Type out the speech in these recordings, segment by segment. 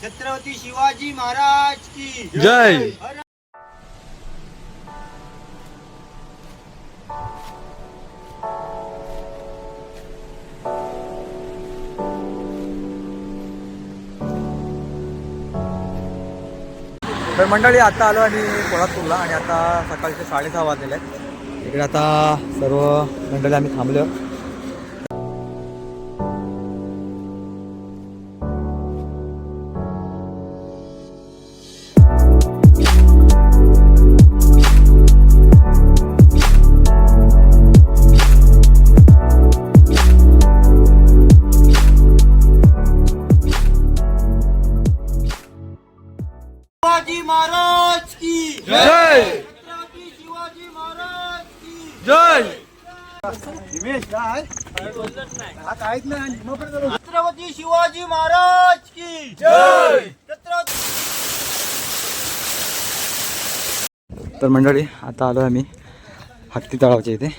छत्रपती शिवाजी महाराज की जय. तर मंडळी आता आलो आणि कोल्हापूरला आणि आता सकाळचे 6:30 वाजलेले आहेत. इकडे आता सर्व मंडळी आम्ही थांबलो. शिवाजी महाराज की जय. छत्रपती शिवाजी महाराज की जय. छत्रपती शिवाजी महाराज की जय. छत्रपती. तर मंडळी आता आलो आम्ही हत्ती तळावच्या इथे.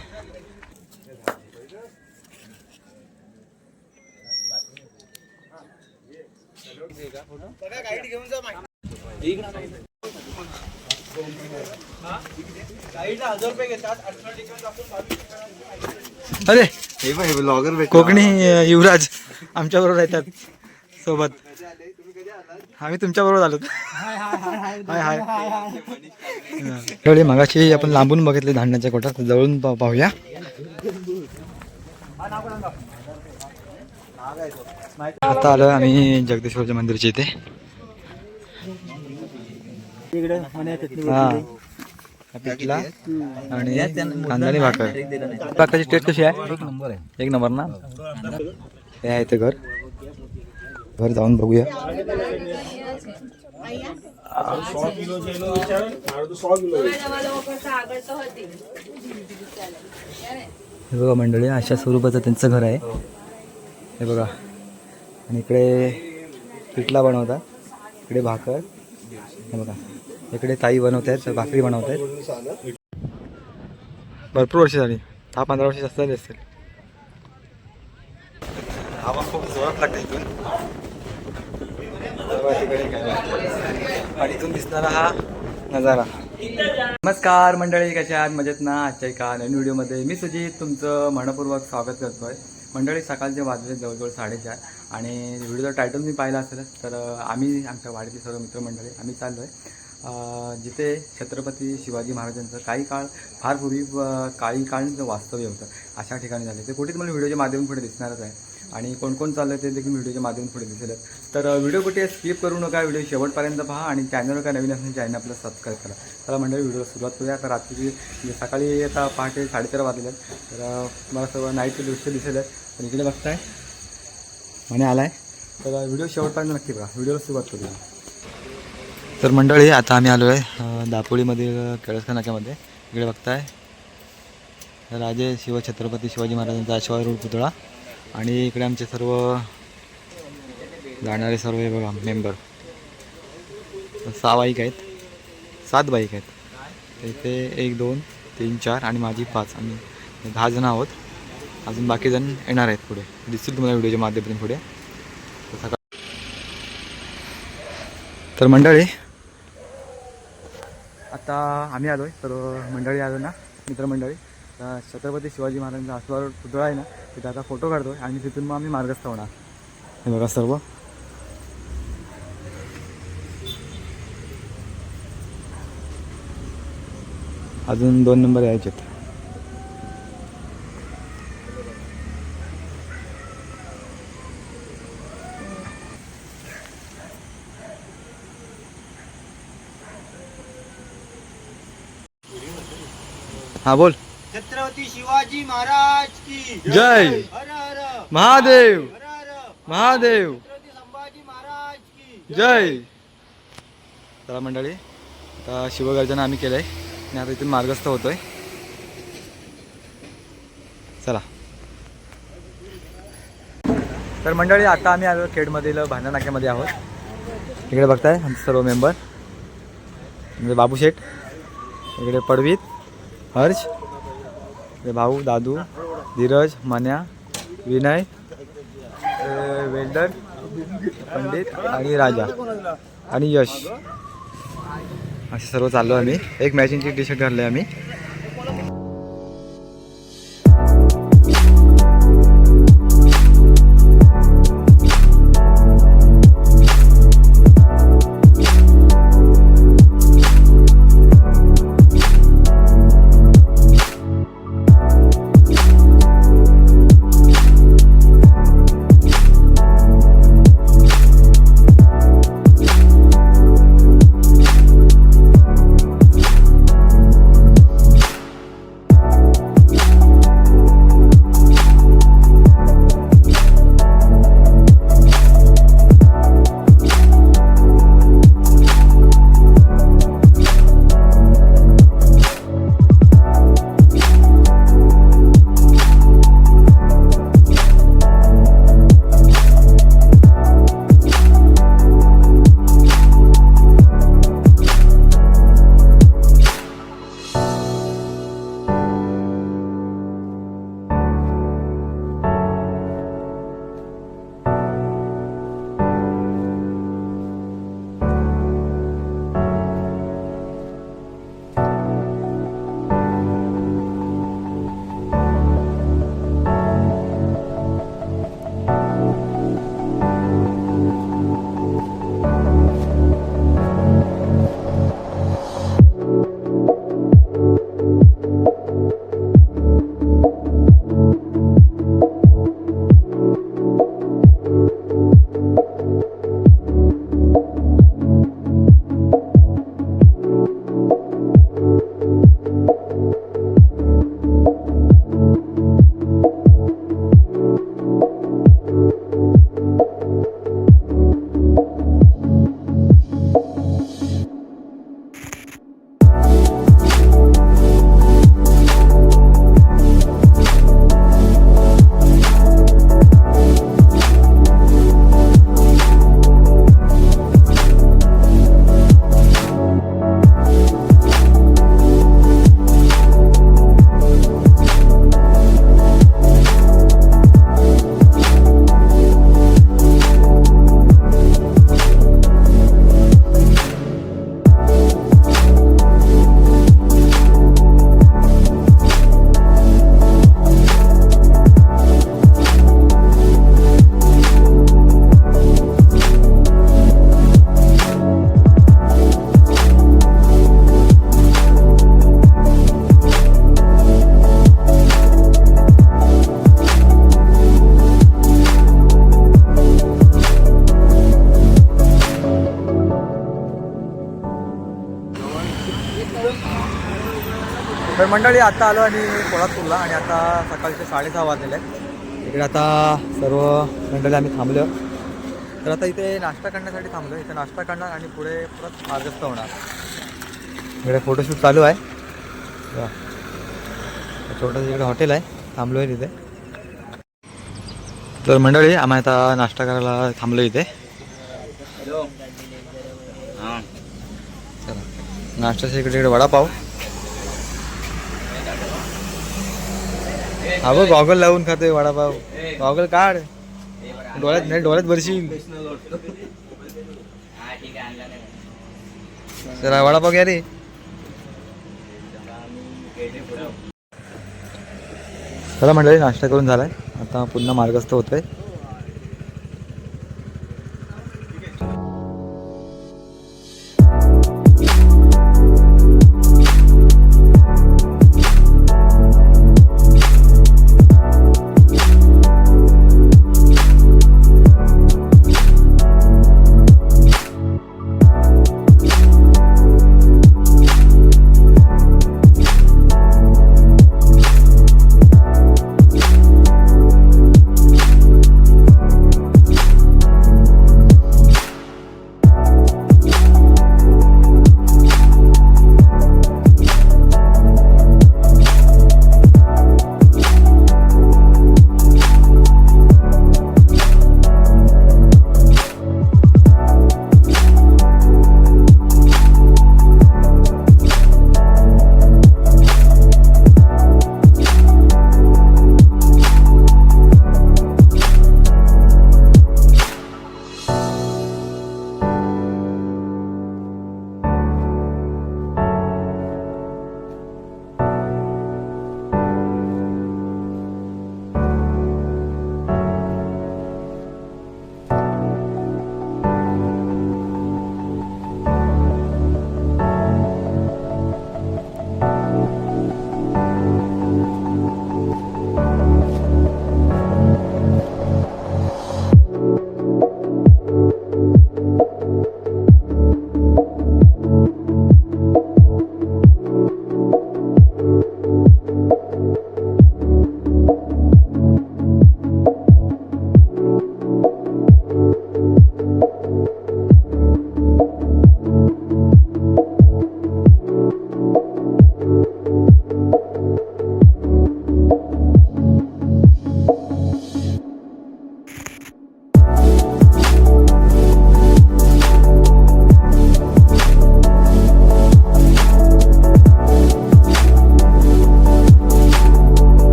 अरे कोकणी युवराज आमच्या बरोबर येतात सोबत. आम्ही तुमच्या बरोबर आलो. हाय हाय. एवढी मगाशी आपण लांबून बघितले धान्याच्या कोटात, जवळून पाहूया. आता आलो आम्ही जगदीश्वरच्या मंदिरच्या इथे. हा पिठला आणि कांदा भाकर. भाकरची टेस्ट कशी आहे? एक नंबर ना. हे आहे ते घर जाऊन बघूया. हे बघा मंडळी, अशा स्वरूपाचं त्यांचं घर आहे. हे बघा. आणि इकडे पिठला बनवतात, इकडे भाकर. हे बघा इकडे ताई बनवत आहेत, भाकरी बनवत आहेत. भरपूर वर्ष झाली, 10-15 वर्ष जास्त झाली असतील. हवा खूप जोरात लागते इथून. आणि इथून दिसणारा हा नजारा. नमस्कार मंडळी, कशा आहात? मजेत ना? आजच्या एका नवीन व्हिडिओमध्ये मी सुजित तुमचं मनपूर्वक स्वागत करतो आहे. मंडळी सकाळचे वाजले जवळजवळ 4:30 आणि व्हिडिओचा टायटल मी पाहिला असेलच. तर आम्ही आमच्या वाडीतील सर्व मित्रमंडळी आम्ही चाललो आहे जिथे छत्रपती शिवाजी महाराजांचं काही काळ फार पूर्वी काही काळांचं वास्तव्य होतं, अशा ठिकाणी झाले. ते कुठे तुम्हाला व्हिडिओच्या माध्यमातून पुढे दिसणारच आहे. आणि कोण कोण चाललं आहे ते देखील व्हिडिओच्या माध्यमातून पुढे दिसेल. तर व्हिडिओ कुठे स्किप करू नका, व्हिडिओ शेवटपर्यंत पहा आणि चॅनलवर काय नवीन असेल चॅनल आपलं सबस्क्राईब करा. तर मंडळी व्हिडिओ सुरुवात करूया. आता रात्रीची सकाळी आता पहाटे 13:30 वाजलेले आहेत. तर मला सर्व नाईटचे दृश्य दिसेल आहेत. पण इकडे बघताय म्हणे आला आहे. तर व्हिडिओ शेवटपर्यंत नक्की बघा. व्हिडिओला सुरुवात करूया. तर मंडळी आता आम्ही आलो आहे दापोलीमधील केळसकर नाक्यामध्ये. इकडे बघताय राजे छत्रपती शिवाजी महाराजांचा अश्वारूढ पुतळा. आणि इकडे आमचे सर्व जाणारे सर्व हे बघा मेंबर 6 बाईक आहेत, 7 बाईक आहेत. इथे 1, 2, 3, 4 आणि माझी 5. आम्ही 10 जण आहोत. अजून बाकी जण येणार आहेत पुढे, दिसतील तुम्हाला व्हिडिओच्या माध्यमातून पुढे. तर मंडळी आता आम्ही आलो आहे, तर मंडळी आलो ना मित्रमंडळी. छत्रपती शिवाजी महाराजांचा अश्वारूढ पुतळा आहे ना, तिथे आता फोटो काढतो आहे आणि तिथून मग आम्ही मार्गस्थ होणार. हे बघा सर्व. अजून 2 नंबर यायचे. हा बोल. छत्रपती शिवाजी महाराज की जय. हर हर महादेव. हर हर महादेव. छत्रपती संभाजी महाराज की जय. चला मंडळी आता शिवगर्जना आम्ही केलं आहे आणि आता इथून मार्गस्थ होतोय. चला. तर मंडळी आता आम्ही आलो खेडमधील भांडा नाक्यामध्ये आहोत. इकडे बघताय आमचे सर्व मेंबर म्हणजे बाबू शेठ, इकडे पडवीत, हर्ष, इकडे भाऊ, दादू, धीरज, मन्या, विनय, वेल्डर, पंडित आणि राजा. आणि यश असे सर्व चाललो आम्ही. एक मॅचिंगची टी शर्ट घालले आम्ही. तर मंडळी आता आलो आणि पोळातपूरला आणि आता सकाळचे 6:30 वाजलेले आहेत. इकडे आता सर्व मंडळी आम्ही थांबलो. तर आता इथे नाश्ता करण्यासाठी थांबलो. इथे नाश्ता करणार आणि पुढे परत मार्गस्थ होणार. इकडे फोटोशूट चालू आहे. छोटंसं इकडे हॉटेल आहे, थांबलो आहे तिथे. तर मंडळी आम्ही आता नाश्ता करायला थांबलो इथे. चला नाश्त्याच्या इकडे वडापाव. हा बघ गॉगल लावून खातोय वडापाव. गॉगल काढ, डोळ्यात नाही, डोळ्यात भरशील. चला वडापाव घ्या रे. चला मंडळी नाश्ता करून झालाय, आता पुन्हा मार्गस्थ होतोय.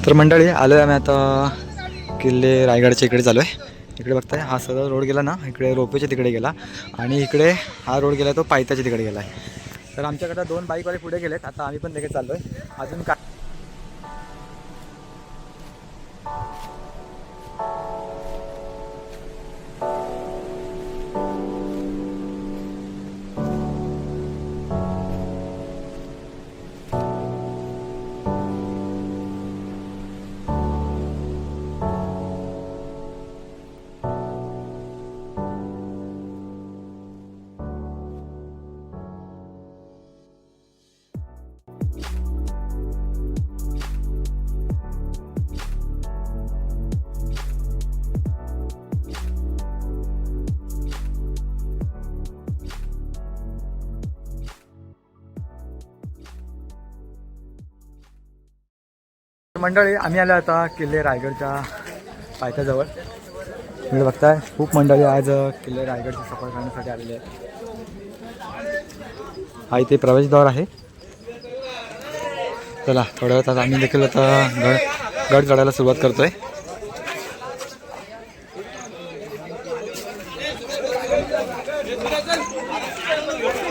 तर मंडळी आलो आहे आम्ही आता किल्ले रायगडच्या इकडे चालू आहे. इकडे बघताय हा सरळ रोड गेला ना, इकडे रोपेच्या तिकडे गेला आणि इकडे हा रोड गेला तो पायथ्याच्या तिकडे गेला आहे. तर आमच्याकडे 2 बाईकवाले पुढे गेलेत, आता आम्ही पण देखील चाललो आहे. अजून काय मंडळी आम्ही आलो आता किल्ले रायगडच्या पायथ्याजवळ. तुम्ही बघताय खूप मंडळी आज किल्ले रायगडची सफर करण्यासाठी आलेली आहेत. हा इथे प्रवेशद्वार आहे. चला थोड्या वेळात आम्ही देखील आता गड चढायला सुरुवात करतोय.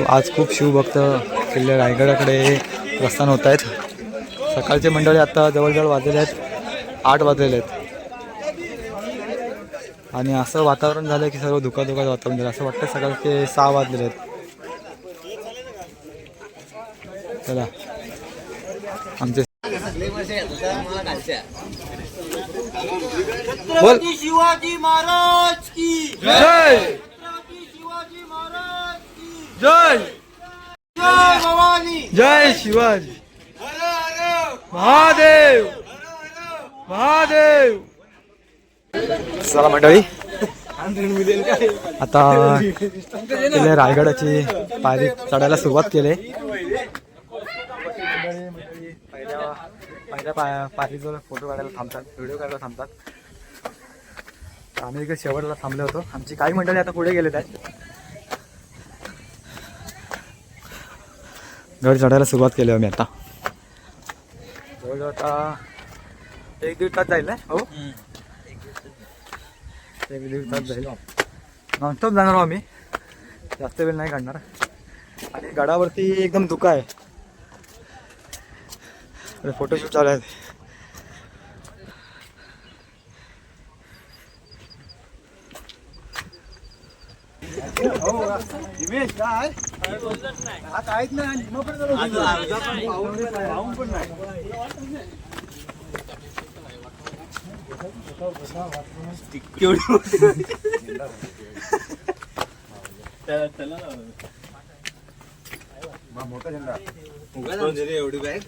आज खूप शिवभक्त किल्ले रायगडाकडे प्रस्थान होत आहेत. सकाळचे मंडळी आता जवळजवळ वाजलेले आहेत 8 वाजलेले आहेत आणि असं वातावरण झालं की सर्व धुकाधुकाचं वातावरण झालं. असं वाटतं सकाळचे 6 वाजलेले आहेत. चला आमचे छत्रपती शिवाजी महाराज की जय. छत्रपती शिवाजी महाराज की जय जय भवानी. जय शिवाजी हर हर महादेव महादेव. चला मंडळी आता किल्ले रायगडाची पायरी चढायला सुरुवात केली. पहिल्या पायरीजवळ फोटो काढायला थांबतात, व्हिडिओ काढायला थांबतात. आम्ही इकडे शेवटला थांबलो होतो. आमची काही मंडळी आता पुढे गेलेत आहेत. गड चढायला सुरुवात केली आम्ही आता. जवळजवळ आता 1-1.5 तास जाईल ना. हो 1-1.5 तास जाईल. नॉनस्टॉप जाणार आहो आम्ही, जास्त वेळ नाही काढणार. आणि गडावरती एकदम धुका आहे. फोटोशूट चालू आहे. एवढी बॅग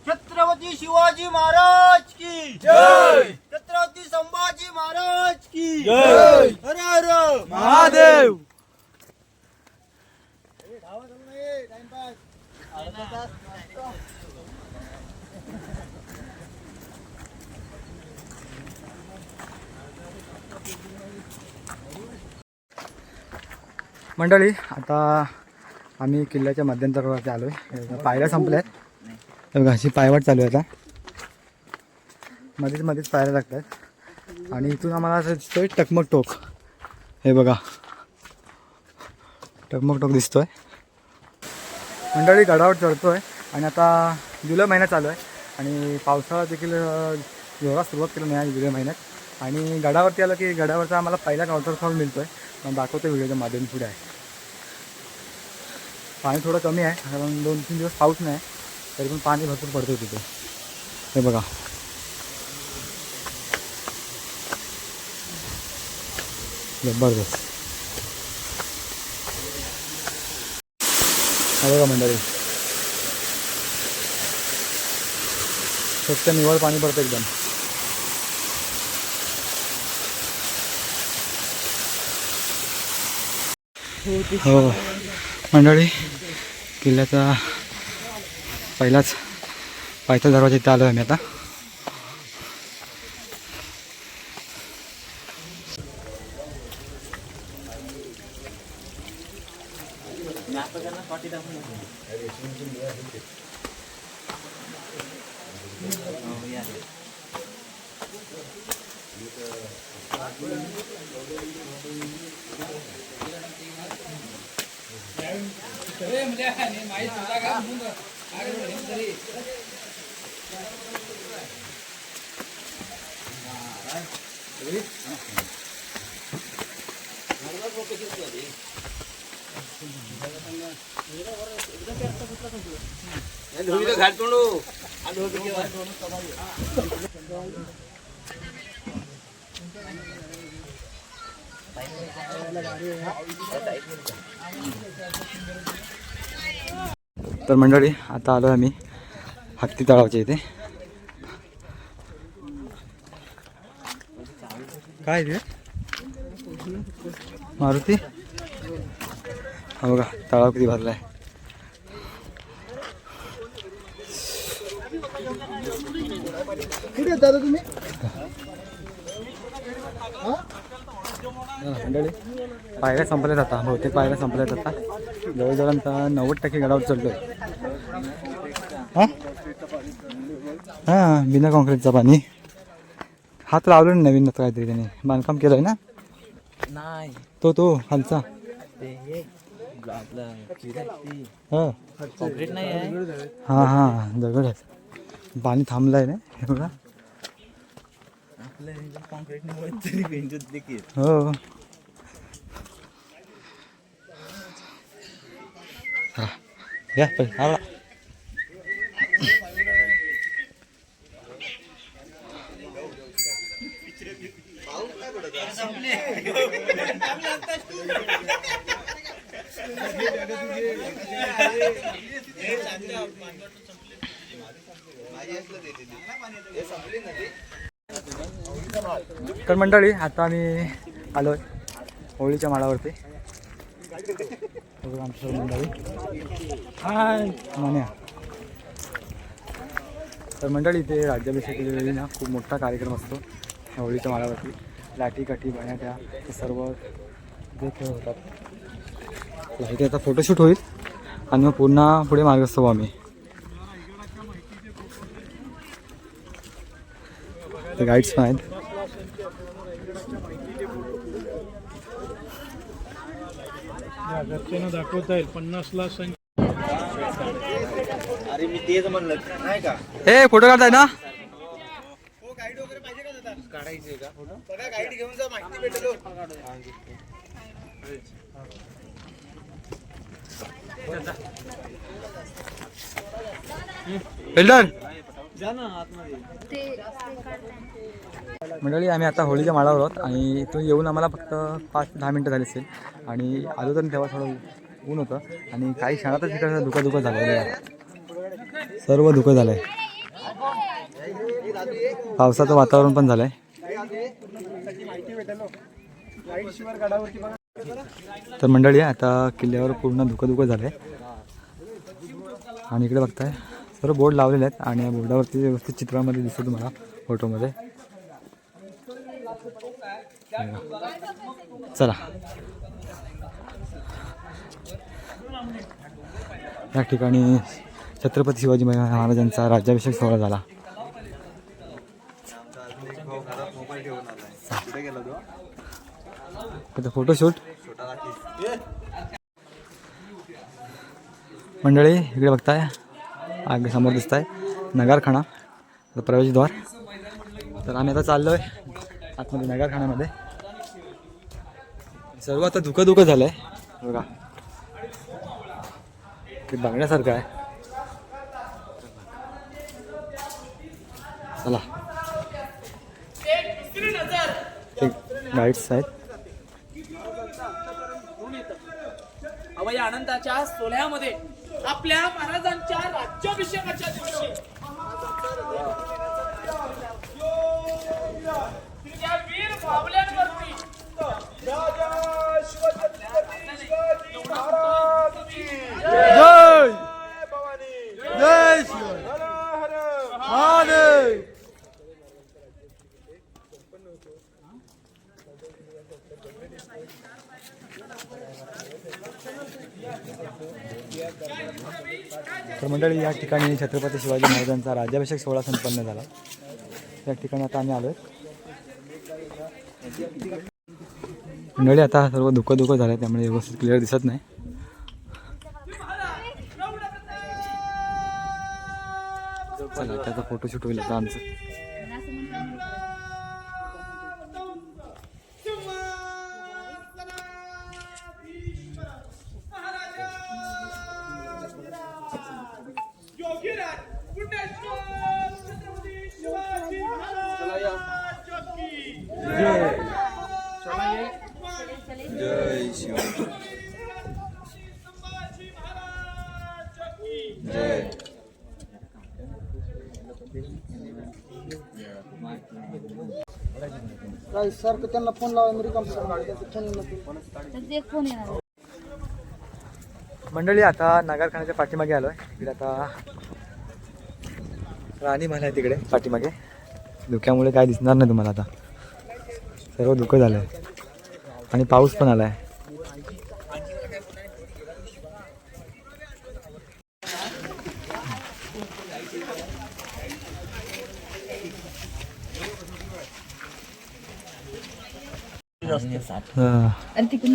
छत्रपती शिवाजी महाराज की जय. छत्रपती संभाजी महाराज की जय. हर हर महादेव. मंडळी आता आम्ही किल्ल्याच्या मध्यंतरावरती आलो आहे. पायऱ्या संपल्या आहेत. बघा अशी पायवाट चालू आहे आता. मध्येच पायऱ्या लागतात आणि इथून आम्हाला असं दिसतोय टकमक टोक. हे बघा टकमक टोक दिसतोय. मंडळी गडावर चढतोय आणि आता जुलै महिना चालू आहे आणि पावसाळा देखील जोरात सुरुवात केली नाही जुलै महिन्यात. आणि गडावरती आलं की गडावरचा आम्हाला पहिला वॉटरफॉल मिळतोय. मग दाखवतो व्हिडिओच्या माध्यम पुढे आहे. पाणी थोडं कमी आहे कारण 2-3 दिवस पाऊस नाही, तरी पण पाणी भरपूर पडतं तिथे. हे बघा जबरदस्त. हे बघा मंडळी स्वच्छ निवळ पाणी पडतं एकदम. हो मंडळी, किल्ल्याचा पहिलाच पायथा दरवाजा इथे आलो आहे मी आता. तर मंडळी आता आलो आम्ही हत्ती तळावच्या इथे. काय ते मारुती, हा बघा तळाव किती भरलाय. कुठे दादा तुम्ही? मंडळी पायऱ्या संपल्यात आता, बहुतेक पायऱ्या संपल्यात आता. जवळजवळ आता 90% गडावर चढलोय. हां बिना कॉन्क्रीटचा पाणी. हात लावलं नवीन काहीतरी त्याने बांधकाम केलंय ना. नाही तो खालचा कॉन्क्रीट नाही आहे. हां दगड आहे. पाणी थांबलंय ना हे बघा. कॉन्क्रीट नाही हो या आवडा. तर मंडळी आता आम्ही आलोय होळीच्या माळावरती. आमच्या मंडळी हाय मान्या. तर मंडळी इथे राज्याभिषेकाच्या वेळी ना खूप मोठा कार्यक्रम असतो होळीच्या माळावरती. लाठी काठी बण्याट्या हे सर्व इथे खेळ होतात. इथे आता फोटोशूट होईल आणि मग पुन्हा पुढे मार्गस्थ होऊ आम्ही. ते गाईड्स पण आहेत. घरच्यांना दाखवता येईल 50ला अरे मी तेच म्हणलं नाही का. हे फोटो काढताय ना. गाईड वगैरे पाहिजे का दादा? काढायचे का फोटो? बघा गाईड घेऊन जा, माहिती भेटेल. बिल्डर जा ना आतमध्ये. मंडळी आम्ही आता होळीच्या माळावर आहोत आणि इथून येऊन आम्हाला फक्त 5-10 मिनटं झाली असेल. आणि आलो तर तेव्हा थोडं ऊन होतं आणि काही क्षणातच इकडं धुकं झालेलं आहे. सर्व धुकं झालं आहे. पावसाचं वातावरण पण झालं आहे. तर मंडळी आता किल्ल्यावर पूर्ण धुकं झालं आहे. आणि इकडे बघताय सर्व बोर्ड लावलेले आहेत आणि या बोर्डावरती व्यवस्थित चित्रामध्ये दिसतं तुम्हाला फोटोमध्ये. चला या ठिकाणी छत्रपती शिवाजी महाराजांचा राज्याभिषेक सोहळा झाला. फोटोशूट मंडळी इकडे बघताय आगे समोर दिसत आहे नगारखाना प्रवेशद्वार. तर आम्ही आता चाललोय आतमध्ये नगारखान्यामध्ये. सर्व आता धुकं झालंय बघा. ते बघण्यासारखं आहे. चला ते गाईड्स आहेत. अवय आनंदाच्या सोहळ्यामध्ये आपल्या महाराजांच्या राज्याभिषेकाच्या दिवशी त्या वीर बावल्यांवरती तर मंडळी या ठिकाणी छत्रपती शिवाजी महाराजांचा राज्याभिषेक सोहळा संपन्न झाला. या ठिकाणी आता आम्ही आलोय. मंडळी आता सर्व धुकं झालं त्यामुळे व्यवस्थित क्लिअर दिसत नाही. चला त्याचा फोटोशूट होईल आता आमचं. जय शिवाजी जय. सारखं त्यांना फोन लावा फोन येणार. मंडळी आता नगरखान्याच्या पाठीमागे आलोय. इकडे आता राणी महल आहे तिकडे पाठीमागे. धुक्यामुळे काय दिसणार नाही तुम्हाला. आता सर्व धुकं झालंय आणि पाऊस पण आलाय.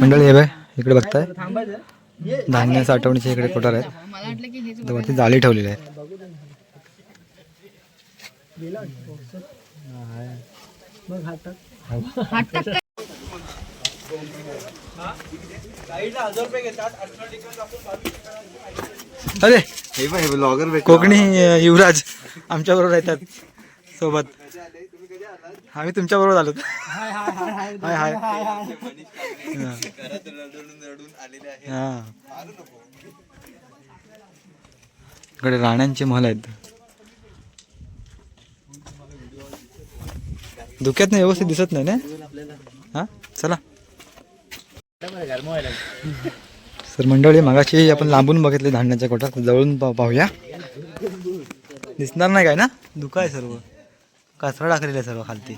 मंडळी हे बाय इकडे बघताय धान्य साठवणीचे इकडे कोठार आहेत. वरती जाळी ठेवलेली आहे. अरे ब्लॉगर कोकणी युवराज आमच्या बरोबर येतात सोबत. आम्ही तुमच्या बरोबर आलो. हाय हाय हा. इकडे राण्यांचे महल आहेत. धुक्यात नाही व्यवस्थित दिसत नाही ना. हा चला सर. मंडळी मगाशी आपण लांबून बघितले धान्याच्या कोठात. जवळून पाहूया. दिसणार नाही काय ना. धुका आहे सर्व. कचरा टाकलेला आहे सर्व खालती.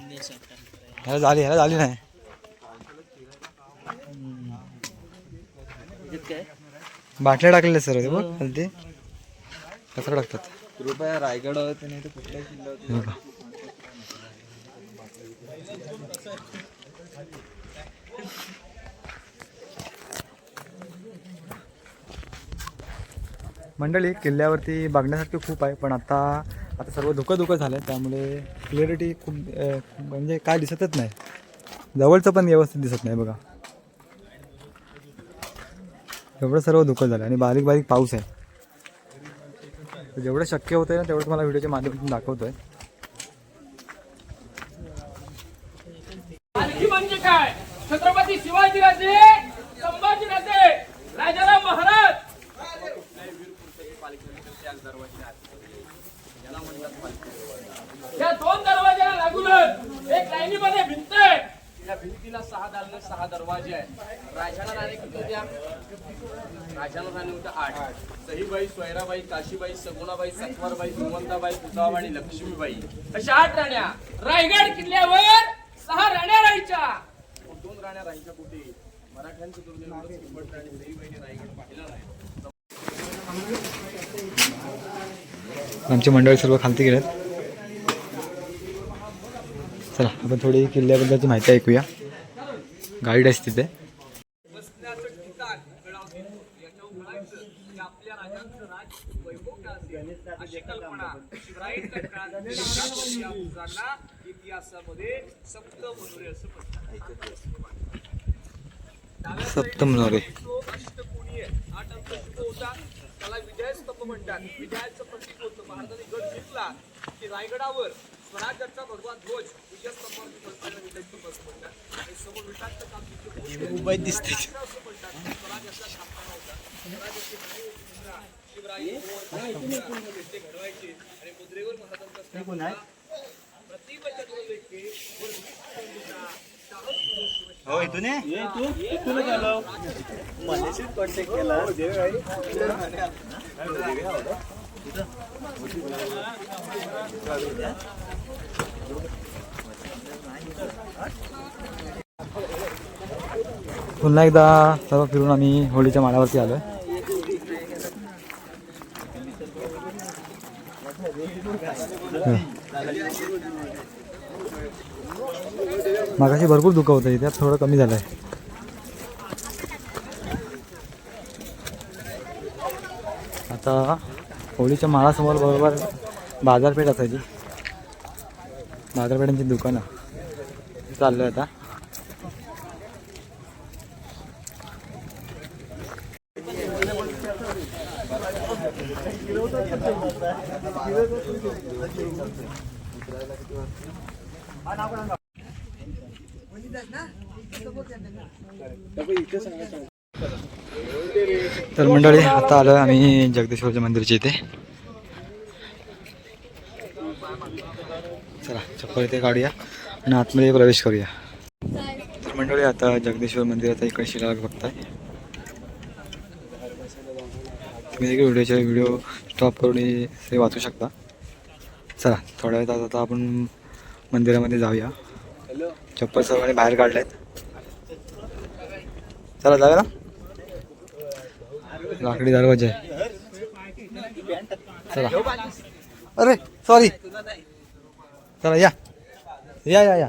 ह्याला झाली नाही. बाटल्या टाकलेल्या सर्व. ते बघ खालती कचरा टाकतात. कृपया रायगड होते नाही तर कुठल्याही जिल्ह्यात. मंडळी किल्ल्यावरती बघण्यासारखं खूप आहे. पण आता सर्व धुकं झालं आहे त्यामुळे क्लिअरिटी खूप म्हणजे काय दिसतच नाही. जवळचं पण व्यवस्थित दिसत नाही बघा. एवढं सर्व धुकं झालं आणि बारीक बारीक पाऊस आहे. जेवढं शक्य होतं ना तेवढं तुम्हाला व्हिडिओच्या माध्यमातून दाखवतोय. म्हणजे काय छत्रपती शिवाजीराजे संभाजीराजे राजाराम महाराज या दोन दरवाज्याला लागूनच एक लाईनीमध्ये भिंत आहे. या भिंतीला 6 दालने 6 दरवाजे आहेत. राजाला राणे किती होत्या? राजाला राणे होत्या 8. सहीबाई, सोयराबाई, काशीबाई, सगुणाबाई, सत्वरबाई, सुमंताबाई, तुकाबाई आणि लक्ष्मीबाई अशा 8 राण्या. रायगड किल्ल्यावर 6 राण्या राहायच्या. 2 राण्या राहायच्या कुठे? मराठ्यांचं दुर्दैव एवढंच किंमत राणी सईबाईने रायगड पाहिला नाही. आमची मंडळी सर्व खालती गेलेत. चला आपण थोडी किल्ल्याबद्दलची माहिती ऐकूया. गाईड आहे तिथे. बसण्याचं ठिकाण याच्यावर म्हणायचं की आपल्या राजांचं राज वैभव का असेल अशी कल्पना शिवरायांच्या काळात इतिहासामध्ये सप्तमनोरे असं म्हणतात. सप्तमनोरे अष्टकोनी आहे. 8 अंक शुभ होता. त्याला विजय स्तंभ म्हणतात. विजयाचं प्रतीक होतं. महाराजांनी गड जिंकला की रायगडावर स्वराज्याचा भगवा ध्वज विजय स्तंभावरती बसलेला विजय स्तंभ असं म्हणतात. आणि समोर विटांचं काम मुंबईत दिसते असं म्हणतात. स्वराज्याचा स्थापना होता. स्वराज्याची मुद्रा शिवराय ते घडवायचे आणि मुद्रेवर महाराजांचा प्रतिबंध हो इथून इथूनच आलो. मजेशीर कॉन्टॅक्ट केला. पुन्हा एकदा सर्व फिरून आम्ही होळीच्या माळावरती आलोय. मागाशी भरपूर दुखं होतं इथे, थोडं कमी झालं आहे. आता होळीच्या माळासमोर बरोबर बाजारपेठ असायची, बाजारपेठांची दुकानं चाललं आहे आता. तर मंडळी आता आलो आम्ही जगदीश्वरच्या मंदिराच्या इथे. चला चप्पल इथे काढूया आणि आतमध्ये प्रवेश करूया. तर मंडळी आता जगदीश्वर मंदिराचा इकडे शिलालेख बघताय. तुम्ही व्हिडिओ स्टॉप करून हे वाचू शकता. चला थोड्या वेळात आता आपण मंदिरामध्ये जाऊया. चप्पल सर्वांनी बाहेर काढलेत. चला जाऊया ना. लाकडी दरवाजा आहे. चला. अरे सॉरी. चला या या या या.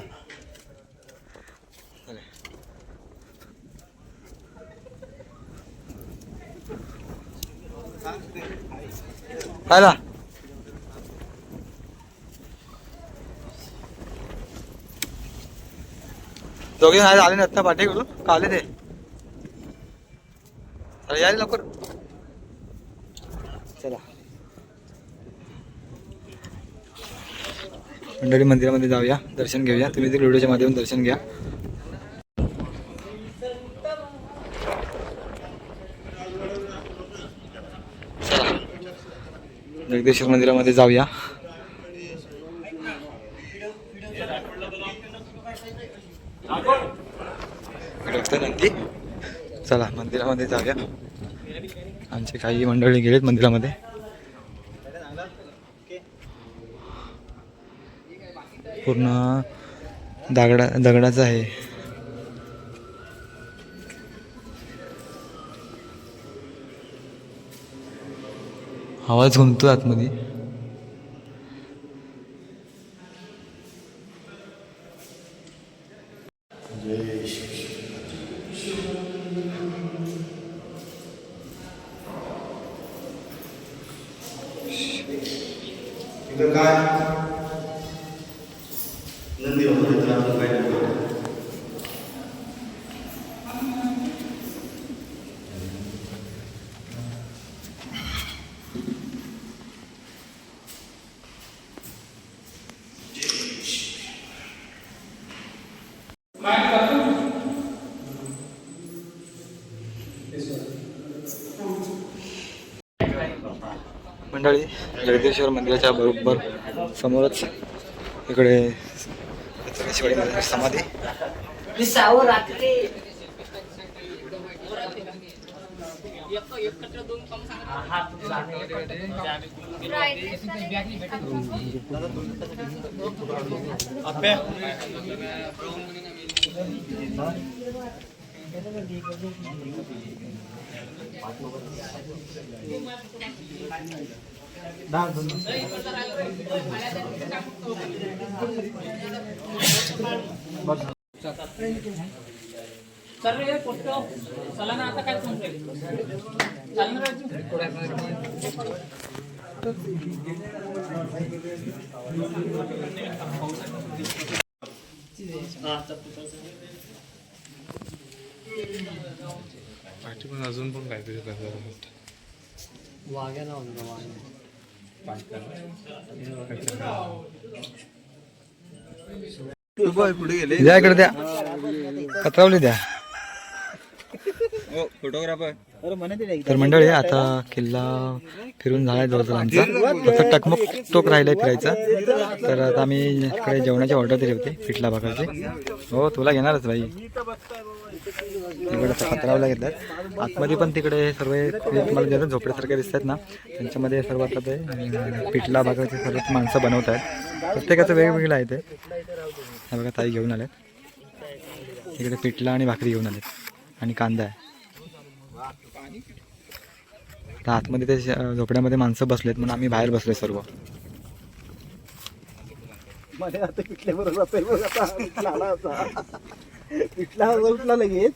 खायला दोघे आले नाहीत ना पाठीकडून का आले ते. चला या लवकर. चला मंडळी मंदिरामध्ये जाऊया, दर्शन घेऊया. तुम्ही ते व्हिडिओच्या माध्यमातून दर्शन घ्या. चला जगदीश्वर मंदिरामध्ये जाऊया. नंदी. चला मंदिरामध्ये जाऊया. आमचे काही मंडळी गेलेत मंदिरामध्ये. पूर्ण दगडाचं आहे. आवाज घुमतो आतमध्ये. काय नंदी होतं तर आपण काय मंडळी जगदीश्वर मंदिराच्या बरोबर समोरच इकडे शिवाजी महाराजांची समाधी. चला ना आता काय पाठी पण अजून पण काहीतरी वाघ्या ना पुढे गेले द्या इकडे द्या कत्रावली द्या. तर मंडळी आता किल्ला फिरून झालाय जवळजवळ आमचा. फक्त टकमक टोक राहिलाय फिरायचा. तर आता आम्ही इकडे जेवणाची ऑर्डर दिली होती पिठला भाकरची. हो तुला घेणारच भाई. इकडे आता कत्रावला घेतल्यात. आतमध्ये पण तिकडे सर्व मला जे झोपड्यासारखे दिसतात ना त्यांच्यामध्ये सर्व आता ते पिठला भाकरची सर्व माणसं बनवत आहेत. प्रत्येकाचं वेगवेगळं आहे ते. हे बघा ताई घेऊन आलेत. इकडे पिठला आणि भाकरी घेऊन आलेत आणि कांदा आहे. आतमध्ये ते झोपड्यामध्ये माणसं बसलेत म्हणून आम्ही बाहेर बसलोय सर्व. मला आता पिठल्या बरोबर जातोय बघ आता पिठला आला होता पिठला उठला लगेच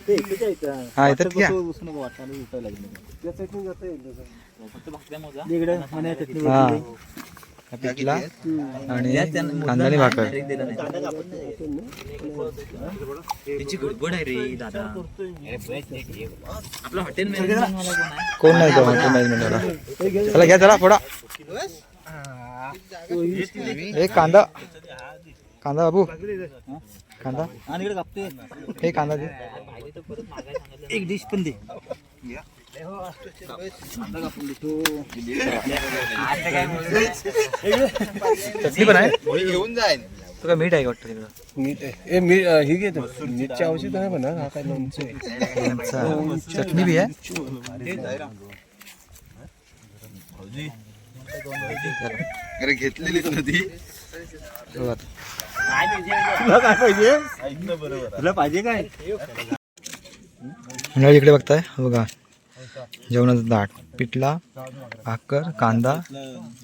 ते इकडच्या इथं हा, इथंच घ्या. वाटायला उठायला लागलं त्या साईडने जाता येईल इकडे म्हणे चटणी हा. वगैरे. पिठला आणि कांदाने भाकर. कोण नाही तो हॉटेल मॅनेजमेंटवाला. चला घ्या जरा थोडा. एक कांदा कांदा बाबू कांदा आणि इकडे कापते हे कांदा दे. एक डिश पण दे चटणी पण आहे. घेऊन जाईन तुला मीठ आहे का वाटतं तिकडं? मीठ ही घेतो मीठची औषध आहे म्हणा हा काय लोणचं आहे. अच्छा. चटणी बी आहे. अरे घेतलेली ती बघ आता. तुला काय पाहिजे तुला पाहिजे काय मंडळी इकडे बघताय बघा जेवणाचं ताट पिठला भाकर कांदा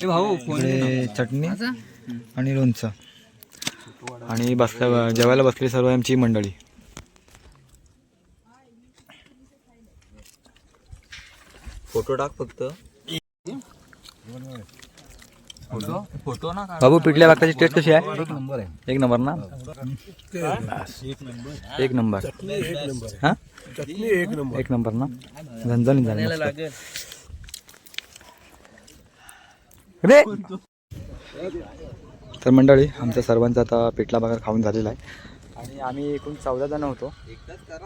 इकडे चटणी आणि लोणचं आणि बसल्या जेवायला बसली सर्व आमची मंडळी. फोटो टाक फक्त. बाबू पिठल्या भाकरची टेस्ट कशी आहे? एक नंबर ना. एक नंबर हा एक नंबर ना. झणझणीत झाली मस्त. रे तर मंडळी आमच्या सर्वांचा आता पिठला भाकर खाऊन झालेला आहे आणि आम्ही एकूण 14 जण होतो.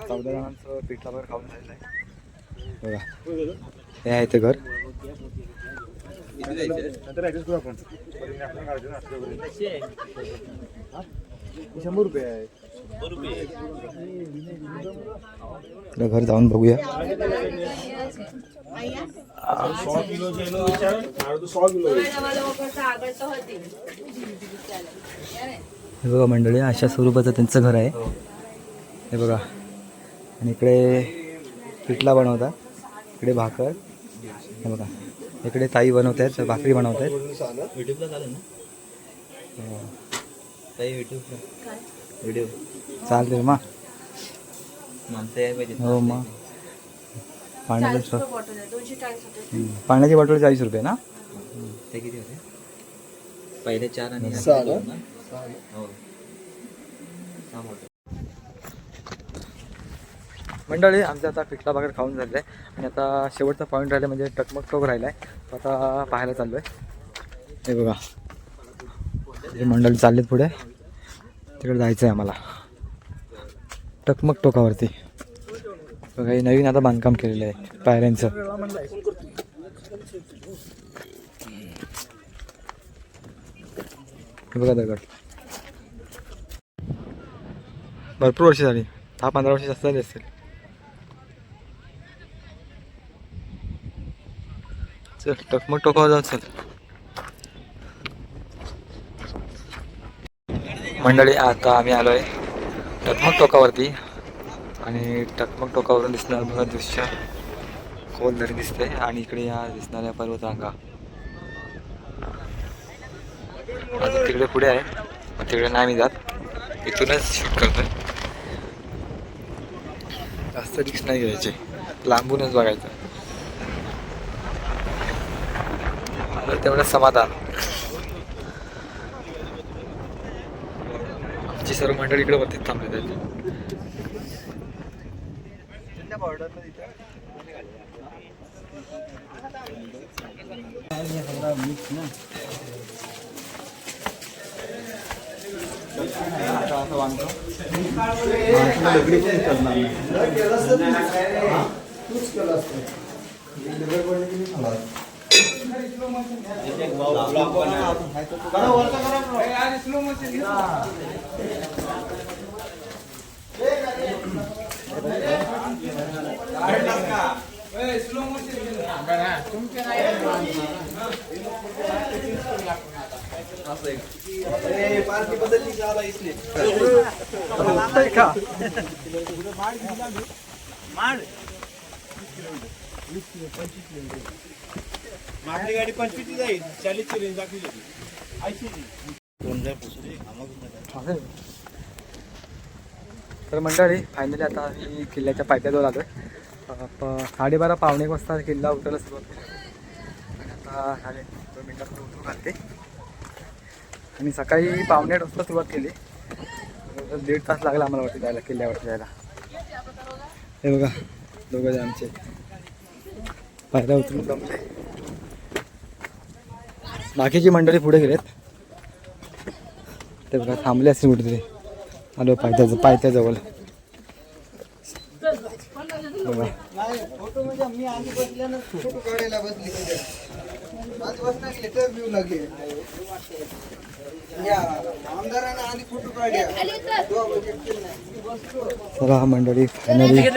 14 जणांचं पिठला भाकर खाऊन झालेलं आहे. बघा हे आहे ते घर. तर घर जाऊन बघूया. हे बघा मंडळी अशा स्वरूपाचं त्यांचं घर आहे. हे बघा आणि इकडे पिठला बनवतात. इकडे भाकर. हे बघा इकडे ताई बनवत आहेत भाकरी बनवत आहेत. व्हिडिओ चालते मग हो मग. पाण्याची बॉटल 40 रुपये ना. ते किती होते पहिले 4 आणि मंडळी आमचं आता पिठला भाकर खाऊन झालं आहे आणि आता शेवटचा पॉईंट राहिला म्हणजे टकमक टोक राहिला आहे. तो आता पाहायला चाललो आहे. हे बघा हे मंडळी चाललेत पुढे. तिकडे जायचं आहे आम्हाला टकमक टोकावरती. बघा हे नवीन आता बांधकाम केलेलं आहे पायऱ्यांचं. हे बघा दगड भरपूर वर्ष झाली. 10-15 वर्ष जास्त झाली असतील. चल टकमक टोकावर जाऊ. चल मंडळी आता आम्ही आलो आहे टकमक टोकावरती आणि टकमक टोकावरून दिसणार बघा दृश्य खोल दरी दिसते आणि इकडे या दिसणाऱ्या पर्वतरांगा. अजून तिकडे पुढे आहे पण तिकडे नाही मी जात. इथूनच शूट करतोय. जास्त रिक्स नाही घ्यायचे लांबूनच बघायचं. तेवढं समाधान. आमची सर्व मंडळी इकडे वरती थांबले आहेत. आपली गाडी 25 जाईल 40 ची रेंज दाखवली. तर मंडळी फायनली आता आम्ही किल्ल्याच्या पायथ्याजवळ आलो आहे. 12:30 पावणे एक वाजता किल्ला उतरायला सुरुवात केली आणि आता 2 मिनिटात उतरून घालते. आणि सकाळी 7:45 वाजता सुरुवात केली. 1.5 तास लागला आम्हाला वरती जायला, किल्ल्यावरती जायला. हे बघा दोघं जण आमचे पायऱ्या उतरून जमले. बाकीची मंडळी पुढे गेलेत. ते बघा थांबले असतील कुठेतरी. आलो पायथ्याजवळ बघा. फोटो म्हणजे मी आधी बसल्यानं फोटो काढायला बसली माझी बसना गेली तर व्ह्यू लागली. आमदारांना आधी फोटो काढले. चला मंडळी फायनली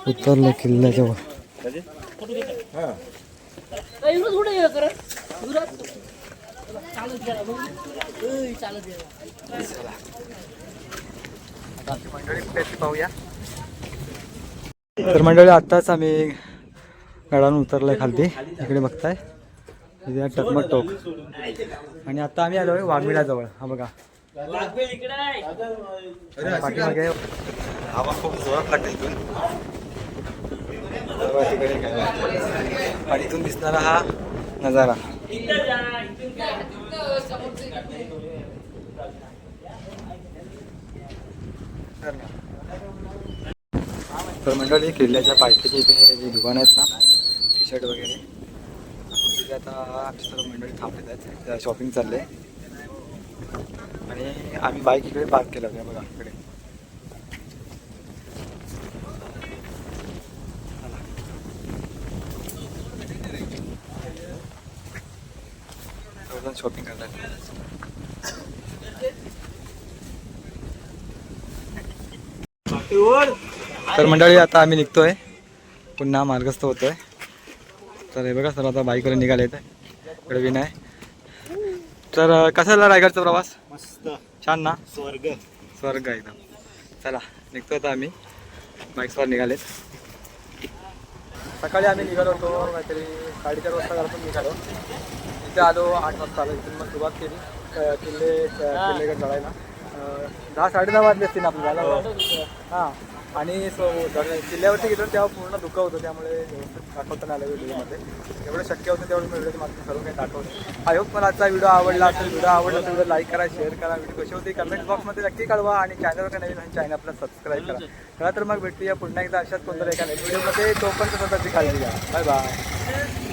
उतरलो किल्ल्याजवळ. आमची मंडळी कुठे आहे ती पाहूया. तर मंडळी आत्ताच आम्ही गडावरून उतरलोय खालती. इकडे बघताय इथे टकमक टोक. आणि आता आम्ही आलोय वाघबिळाजवळ. हा बघा पाठीमागे हवा खूप जोरात लागते इथून. तिकडे काय आणि इथून दिसणारा हा नजारा. तर मंडळी किल्ल्याच्या पायथ्याची इथे जी दुकानं आहेत ना, टी शर्ट वगैरे, तिथे आता आमची सर्व मंडळी थांबलेत आहेत. शॉपिंग चालले आणि आम्ही बाईक इकडे पार्क केलं होतं बघा इकडे. शॉपिंग करतात. तर मंडळी आता आम्ही निघतोय, पुन्हा मार्गस्थ होतोय. तर हे बघा सर आता बाईकवर निघाले इकडे विनय. तर कसा झाला रायगडचा प्रवास? मस्त छान ना? स्वर्ग स्वर्ग एकदम. चला निघतोय आता आम्ही, बाईक्सवर निघालेत. सकाळी आम्ही निघालो होतो काहीतरी 4:30 वाजता घरातून निघालो. इथे आलो 8 वाजता आलो. इथून मग सुरुवात केली किल्लेगड चढायला. 10-10:30 वाजले असतील आपल्याला. हां आणि किल्ल्यावरती गेलो तेव्हा पूर्ण धुकं होतं, त्यामुळे व्यवस्थित दाखवता नाही आलं व्हिडिओमध्ये. जेवढं शक्य होतं तेवढं मी व्हिडिओ मात्र सर्व काही दाखवलं. आय होप मला आजचा व्हिडिओ आवडला असेल. व्हिडिओ आवडला तर व्हिडिओ लाईक करा, शेअर करा. व्हिडिओ कशी होती कमेंट बॉक्समध्ये नक्की कळवा. आणि चॅनलवर काही नवीन चॅनल आपला सबस्क्राईब करा. तर मग भेटूया पुन्हा एकदा अशाच कोणत्या एका व्हिडिओमध्ये. तोपर्यंत स्वतःची काळजी घ्या. Bye bye.